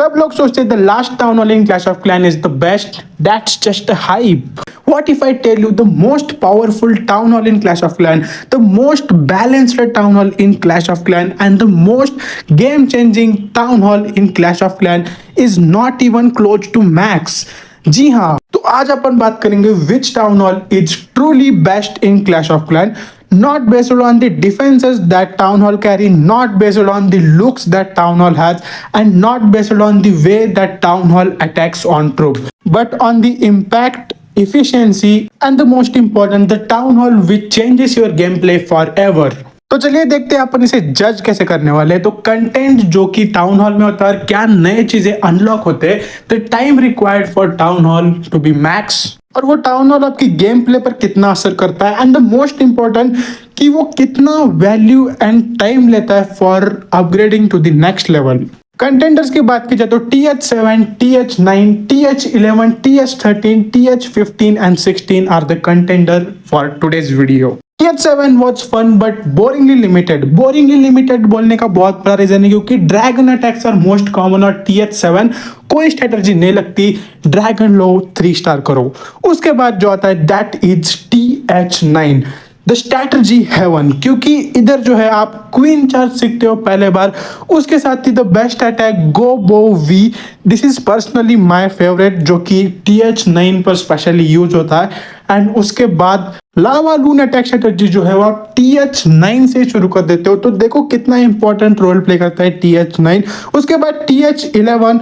सब लोग सोचते हैं the last town hall in clash of clan is the best. That's just a hype. What if I tell you the most powerful town hall in Clash of Clans, the most balanced town hall in Clash of Clans, and the most game-changing town hall in Clash of Clans is not even close to max? जी हाँ, तो आज अपन बात करेंगे which town hall is truly best in Clash of Clans. Not based on the defenses that town hall carry, not based on the looks that town hall has, and not based on the way that town hall attacks on troops, but on the impact, efficiency, and the most important, the town hall which changes your gameplay forever. तो चलिए देखते हैं अपन इसे जज कैसे करने वाले हैं. तो कंटेंट जो कि टाउन हॉल में होता है और क्या नए चीजें अनलॉक होते हैं, the time required for town hall to be max, और वो टाउन हॉल आपकी गेम प्ले पर कितना असर करता है, एंड द मोस्ट इंपॉर्टेंट कि वो कितना वैल्यू एंड टाइम लेता है for upgrading to the next level. Contenders की बात की जाए तो TH7, TH9, TH11, TH13, TH15 and 16 are the contender for today's video. TH7 was fun but boringly limited. Boringly limited बोलने का बहुत बड़ा रीजन है क्योंकि dragon attacks are most common और TH7 कोई स्ट्रेटजी नहीं लगती. ड्रैगन लो 3 स्टार करो. उसके बाद जो आता है that is TH9, the strategy haven, क्योंकि इधर जो है आप क्वीन चार्ज सीखते हो पहले बार. उसके साथ ही the best attack go bo V, this is personally my favourite, जो कि TH9 पर स्पेशली यूज होता है. एंड उसके बाद लावा लून अटैक स्ट्रेटजी जो है वो आप TH9 से शुरू कर देते हो. तो देखो कितना इंपॉर्टेंट रोल प्ले करता है TH9. उसके बाद TH11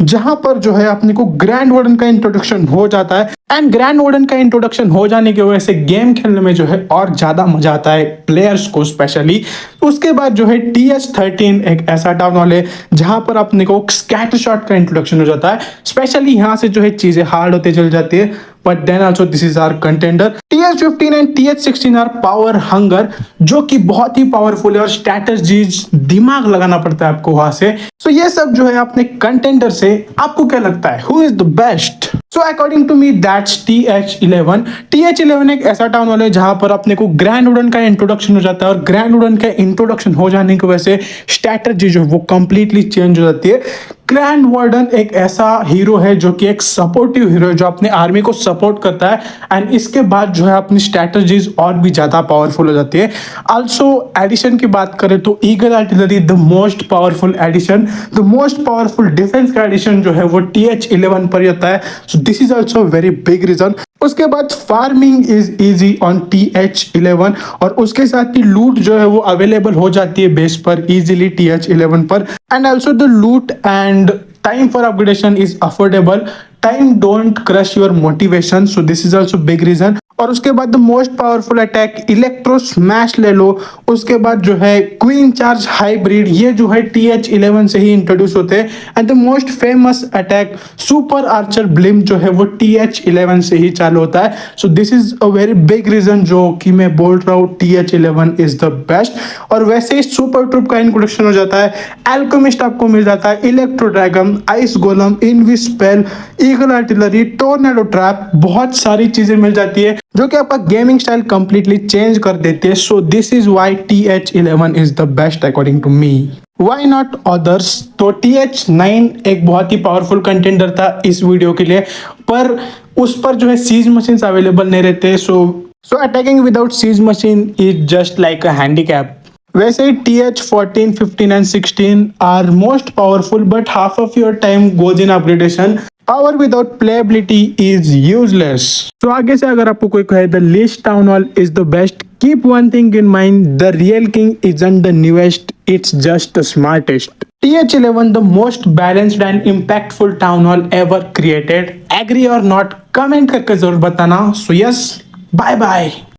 जहां पर जो है अपने को ग्रैंड वार्डन का इंट्रोडक्शन हो जाता है, एंड ग्रैंड वार्डन का इंट्रोडक्शन हो जाने की वजह से गेम खेलने में जो है और ज्यादा मजा आता है प्लेयर्स को स्पेशली. उसके बाद जो है TH13 एक ऐसा टाउन हॉल है जहां पर अपने को स्कैटर शॉट का इंट्रोडक्शन हो जाता है. स्पेशली यहां से जो है चीजें हार्ड होते चल जाती है, but then also this is our contender. TH15 and TH16 are power hunger, जो कि बहुत ही पावरफुल है और स्ट्रैटेजीज दिमाग लगाना पड़ता है आपको वहां से. सो ये सब जो है अपने कंटेंडर से. आपको क्या लगता है who is the best? So according to me that's TH11. TH11 एक ऐसा टाउन हॉल है जहां पर अपने को ग्रैंड वुडन का इंट्रोडक्शन हो जाता है, और ग्रैंड वुडन का इंट्रोडक्शन हो जाने की वजह से स्ट्रैटेजी जो वो कंप्लीटली चेंज हो जाती है. ग्रैंड वार्डन एक ऐसा हीरो है जो कि एक सपोर्टिव हीरो है जो अपने आर्मी को सपोर्ट करता है, एंड इसके बाद जो है अपनी स्ट्रैटेजीज और भी ज्यादा पावरफुल हो जाती है. आल्सो एडिशन की बात करें तो eagle artillery the most powerful addition, the most powerful defence का एडिशन जो है वो TH11 पर होता है. So this is also very big reason. उसके बाद farming is easy on TH11, और उसके साथ ही लूट जो है वो अवेलेबल हो जाती है बेस पर इजीली TH11 पर. एंड ऑल्सो द लूट and time for upgradation is affordable. Time don't crush your motivation, so this is also big reason. और उसके बाद the most powerful attack electro smash ले लो. उसके बाद जो है क्वीन चार्ज हाइब्रिड, ये जो है TH11 से ही इंट्रोड्यूस होते हैं. And the most famous attack super archer blimp जो है वो TH11 से ही चालू होता है. So this is a very big reason जो कि मैं बोल रहा हूँ TH11 इज द बेस्ट. और वैसे ही सुपर ट्रूप का इंट्रोडक्शन हो जाता है, एल्केमिस्ट आपको मिल जाता है, electro dragon, ice golem, invis spell, eagle artillery, tornado trap, बहुत सारी चीजें मिल जाती है जो कि आपका गेमिंग स्टाइल कंप्लीटली चेंज कर देते हैं. So this is why TH11 is the best according to me. Why not others? तो TH9 एक बहुत ही पावरफुल कंटेंडर था इस वीडियो के लिए, पर उस पर जो है सीज मशीन्स अवेलेबल नहीं रहते. So attacking without siege machine is just like a handicap. वैसे ही TH14, 15 and 16 are most powerful, but half of your time goes in upgradation. Power without playability is useless. तो आगे से अगर आपको कोई कहे the least town hall is the best, keep one thing in mind, the real king isn't the newest, it's just the smartest. TH11 the most balanced and impactful town hall ever created. Agree or not? Comment करके जरूर बताना. So yes, bye bye.